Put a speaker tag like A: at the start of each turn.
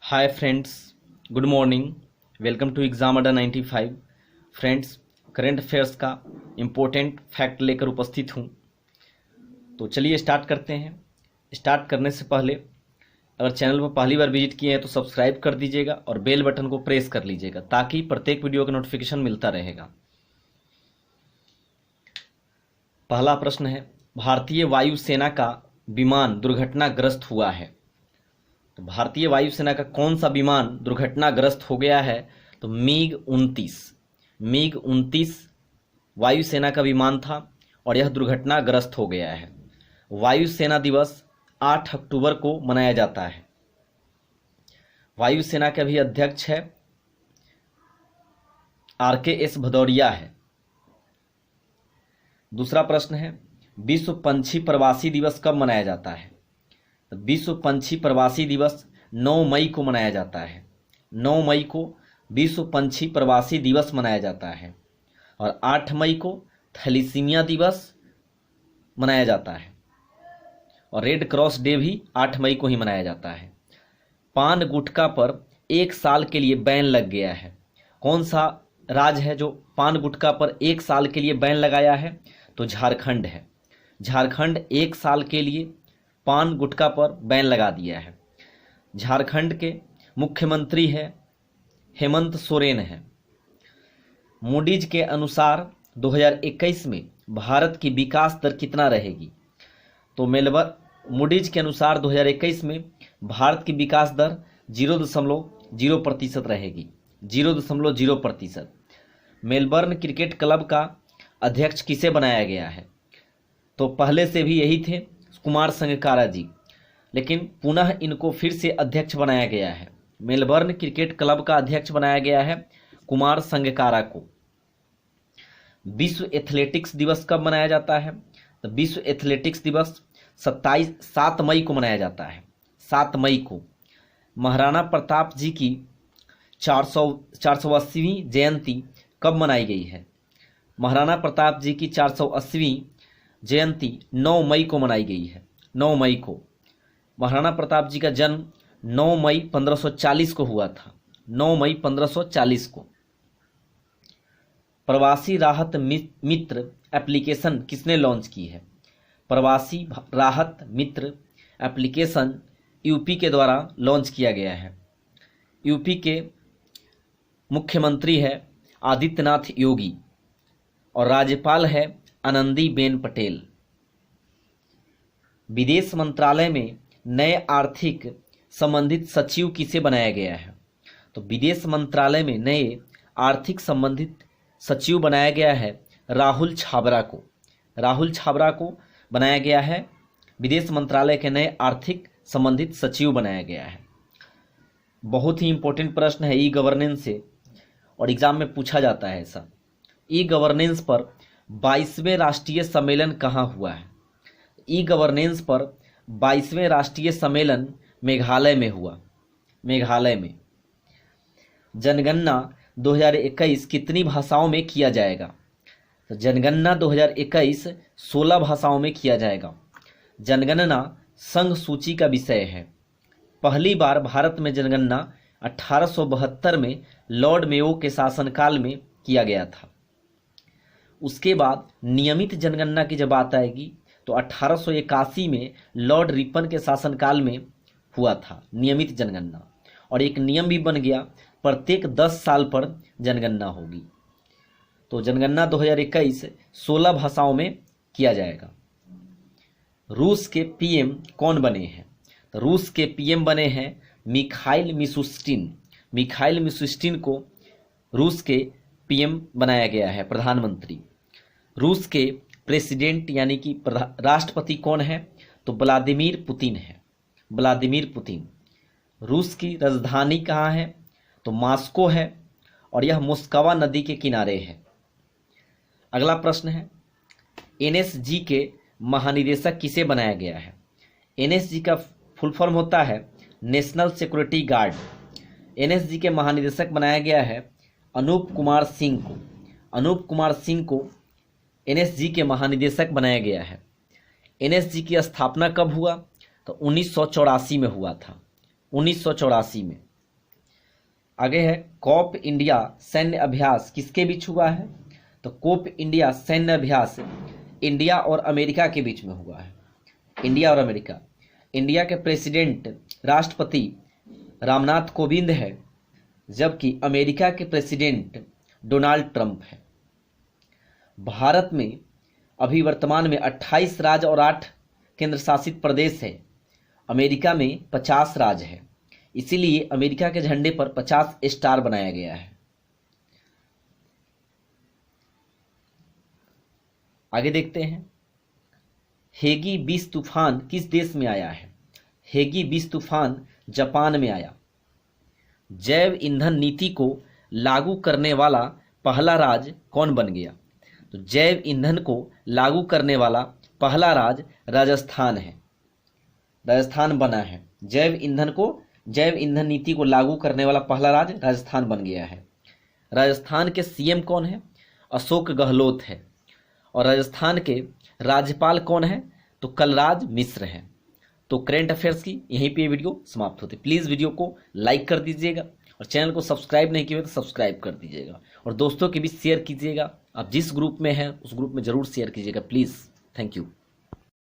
A: Hi friends, good morning. Welcome to exam Adda 95। Friends, current affairs का important fact लेकर उपस्थित हूँ। तो चलिए स्टार्ट करते हैं। स्टार्ट करने से पहले अगर चैनल पर पहली बार विजिट किए हैं तो सब्सक्राइब कर दीजिएगा और बेल बटन को प्रेस कर लीजिएगा ताकि प्रत्येक वीडियो का नोटिफिकेशन मिलता रहेगा। पहला प्रश्न है, भारतीय वायुसेना का विमान दुर्घटनाग्रस्त हुआ है। तो भारतीय वायुसेना का कौन सा विमान दुर्घटनाग्रस्त हो गया है? तो मिग 29 वायुसेना का विमान था और यह दुर्घटनाग्रस्त हो गया है। वायुसेना दिवस 8 अक्टूबर को मनाया जाता है। वायुसेना के अभी अध्यक्ष है RKS भदौरिया है। दूसरा प्रश्न है, विश्व पंछी प्रवासी दिवस कब मनाया जाता है? विश्व पंछी प्रवासी दिवस 9 मई को मनाया जाता है। 9 मई को विश्व पंछी प्रवासी दिवस मनाया जाता है और 8 मई को थैलीसीमिया दिवस मनाया जाता है और रेड क्रॉस डे भी 8 मई को ही मनाया जाता है। पान गुटखा पर 1 साल के लिए बैन लग गया है। कौन सा राज्य है जो पान गुटखा पर 1 साल के लिए बैन लगाया है? तो झारखंड है। झारखंड 1 साल के लिए पान गुटखा पर बैन लगा दिया है। झारखंड के मुख्यमंत्री है हेमंत सोरेन है। मूडीज के अनुसार 2021 में भारत की विकास दर कितना रहेगी? तो मूडीज के अनुसार 2021 में भारत की विकास दर 0.0% रहेगी। 0.0%। मेलबर्न क्रिकेट क्लब का अध्यक्ष किसे बनाया गया है? तो पहले से भी यही थे, कुमार संगकारा जी, लेकिन पुनः इनको फिर से अध्यक्ष बनाया गया है। मेलबर्न क्रिकेट क्लब का अध्यक्ष बनाया गया है कुमार संगकारा को। विश्व एथलेटिक्स दिवस कब मनाया जाता है? तो विश्व एथलेटिक्स दिवस 7 मई को मनाया जाता है। 7 मई को महाराणा प्रताप जी की 480वीं जयंती कब मनाई गई है? महाराणा प्रताप जी की 480वीं जयंती 9 मई को मनाई गई है। 9 मई को महाराणा प्रताप जी का जन्म 9 मई 1540 को हुआ था। 9 मई 1540 को। प्रवासी राहत मित्र एप्लीकेशन किसने लॉन्च की है? प्रवासी राहत मित्र एप्लीकेशन यूपी के द्वारा लॉन्च किया गया है। यूपी के मुख्यमंत्री है आदित्यनाथ योगी और राज्यपाल है आनंदीबेन पटेल। विदेश मंत्रालय में नए आर्थिक संबंधित सचिव किसे बनाया गया है? तो विदेश मंत्रालय में नए आर्थिक संबंधित सचिव बनाया गया है राहुल छाबरा को। राहुल छाबरा को बनाया गया है, विदेश मंत्रालय के नए आर्थिक संबंधित सचिव बनाया गया है। बहुत ही इंपॉर्टेंट प्रश्न है ई गवर्नेंस से और एग्जाम में पूछा जाता है ऐसा। ई गवर्नेंस पर 22वें राष्ट्रीय सम्मेलन कहाँ हुआ है? ई गवर्नेंस पर 22वें राष्ट्रीय सम्मेलन मेघालय में हुआ। मेघालय में। जनगणना 2021 कितनी भाषाओं में किया जाएगा? तो जनगणना 2021 16 भाषाओं में किया जाएगा। जनगणना संघ सूची का विषय है। पहली बार भारत में जनगणना 1872 में लॉर्ड मेयो के शासनकाल में किया गया था। उसके बाद नियमित जनगणना की जब बात आएगी तो 1881 में लॉर्ड रिपन के शासनकाल में हुआ था नियमित जनगणना, और एक नियम भी बन गया प्रत्येक 10 साल पर जनगणना होगी। तो जनगणना 2021 16 भाषाओं में किया जाएगा। रूस के पीएम कौन बने हैं? तो रूस के पीएम बने हैं मिखाइल मिशुस्टिन। मिखाइल मिशुस्टिन को रूस के पीएम बनाया गया है, प्रधानमंत्री। रूस के प्रेसिडेंट यानी कि राष्ट्रपति कौन है? तो व्लादिमीर पुतिन है। Vladimir Putin. रूस की राजधानी कहाँ है? तो मॉस्को है और यह मोस्कवा नदी के किनारे है। अगला प्रश्न है, एनएसजी के महानिदेशक किसे बनाया गया है? एनएसजी का फुल फॉर्म होता है नेशनल सिक्योरिटी गार्ड। एनएसजी के महानिदेशक बनाया गया है अनूप कुमार सिंह को। अनूप कुमार सिंह को एनएसजी के महानिदेशक बनाया गया है। एनएसजी की स्थापना कब हुआ? तो 1984 में हुआ था। 1984 में आगे है कोप इंडिया सैन्य अभ्यास किसके बीच हुआ है? तो कोप इंडिया सैन्य अभ्यास इंडिया और अमेरिका के बीच में हुआ है। इंडिया और अमेरिका। इंडिया के प्रेसिडेंट राष्ट्रपति रामनाथ कोविंद है, जबकि अमेरिका के प्रेसिडेंट डोनाल्ड ट्रंप है। भारत में अभी वर्तमान में 28 राज्य और 8 केंद्र शासित प्रदेश है। अमेरिका में 50 राज्य है, इसीलिए अमेरिका के झंडे पर 50 स्टार बनाया गया है। आगे देखते हैं, हेगी 20 तूफान किस देश में आया है? हेगी 20 तूफान जापान में आया। जैव ईंधन नीति को लागू करने वाला पहला राज्य कौन बन गया? तो जैव ईंधन को लागू करने वाला पहला राज्य राजस्थान है। राजस्थान बना है। जैव ईंधन नीति को लागू करने वाला पहला राज्य राजस्थान बन गया है। राजस्थान के सीएम कौन है? अशोक गहलोत है। और राजस्थान के राज्यपाल कौन है? तो कलराज मिश्र है। तो करंट अफेयर्स की यहीं पे वीडियो समाप्त होती है। प्लीज़ वीडियो को लाइक कर दीजिएगा और चैनल को सब्सक्राइब नहीं किया तो सब्सक्राइब कर दीजिएगा और दोस्तों के बीच शेयर कीजिएगा। आप जिस ग्रुप में हैं उस ग्रुप में ज़रूर शेयर कीजिएगा प्लीज़। Thank you.